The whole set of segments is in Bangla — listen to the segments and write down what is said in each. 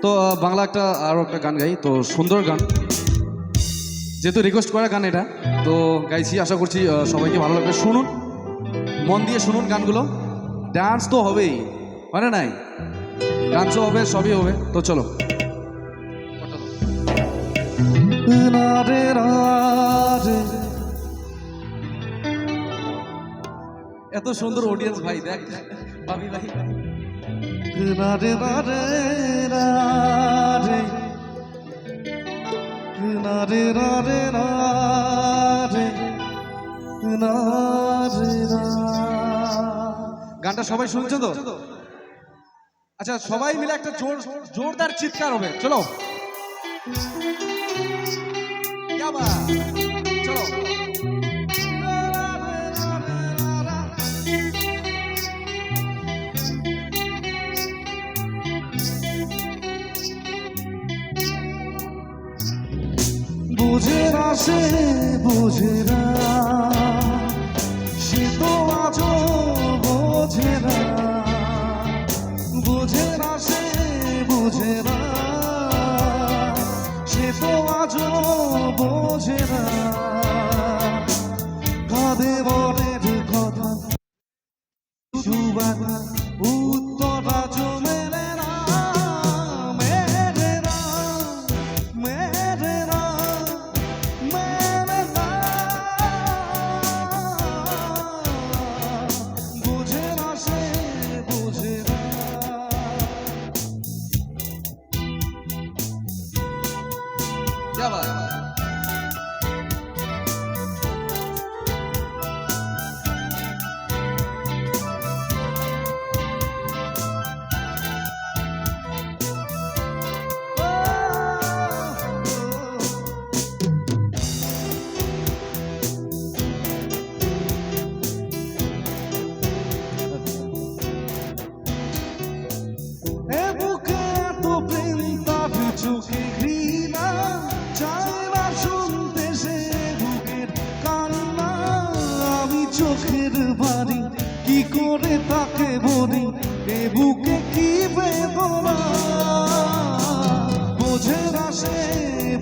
তো বাংলা আরও একটা গান গাই, তো সুন্দর গান, যেহেতু রিকোয়েস্ট করা গান এটা, তো গাইছি। আশা করছি সবাইকে ভালো লাগবে। শুনুন, মন দিয়ে শুনুন গানগুলো। ডান্স তো হবেই, মানে নাই, ডান্সও হবে, সবই হবে। তো চলো। এত সুন্দর অডিয়েন্স ভাই, দেখ ভাবি ভাই। গানটা সবাই শুনছো তো? আচ্ছা, সবাই মিলে একটা জোরদার চিৎকার হবে। চলো, চলো। বুঝে না সে, বুঝে না, সে তো আজও বোঝে না। বুঝে না সে, বুঝে না, সে তো আজও বোঝে না। কাঁদে মনের কথা, সুবাতা উত্তর আজ মেলে না, মেলে না, মেলে না, মেলে না। বুঝে না সে, বুঝে না। क्या बात है? চোখের বাড়ি কি করে তাকে বলি, এ বুকে কি বেদনা। বোঝে না সে,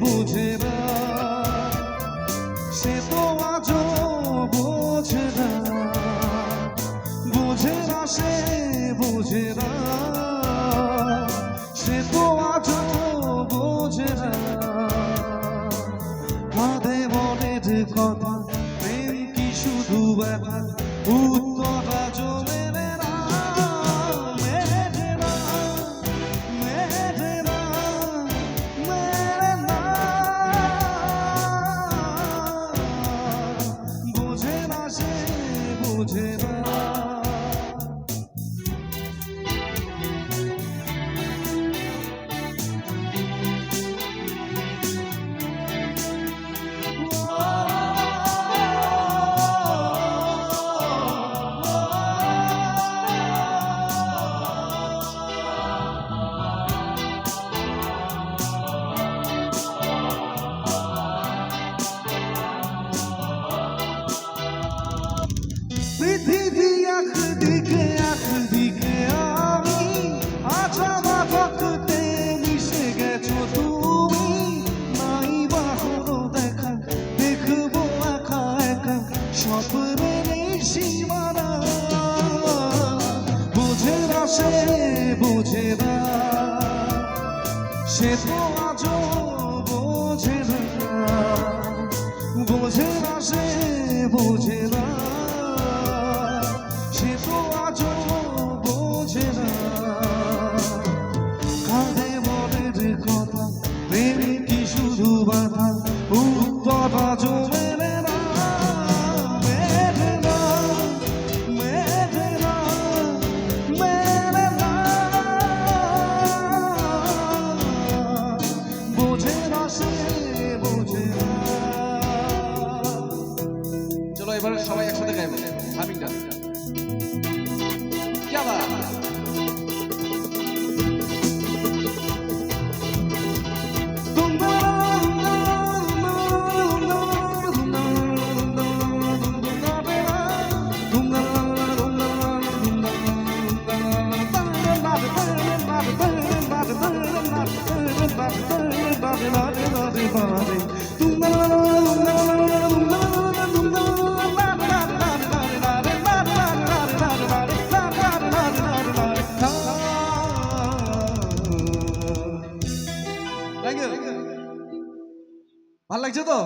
বুঝে না, সে তো আজও বোঝে না। বোঝে না সে, বুঝে না, সে তো আজও বোঝে না। কাঁদে মনের কথা, প্রেম কি শুধু ব্যথা, উত্তর আজ মেলে না, মেলে না, মেলে না, মেলে না। বুঝে না সে, বুঝে না। পৃথিবী একদিকে, একদিকে আমি, আচামা থাকতে মিশে গেছো তুমি। নাই বা হলো দেখা, দেখবো একা একা স্বপ্নের এই সীমানা। বুঝে না সে, বুঝে না, সে তো আজও বোঝে না। বোঝে না সে, বোঝে না, সে তো আজও বোঝে না। কাঁদে মনের কথা, প্রেম কি শুধু বাধা, উত্তর আজও মেলে না, মেলে না, মেলে না, মেলে না। বোঝে না সে, বোঝে না। চলো এবার সবাই একসাথে গাইবো হামিংটা। क्या बात है? ভাল লাগছে তো?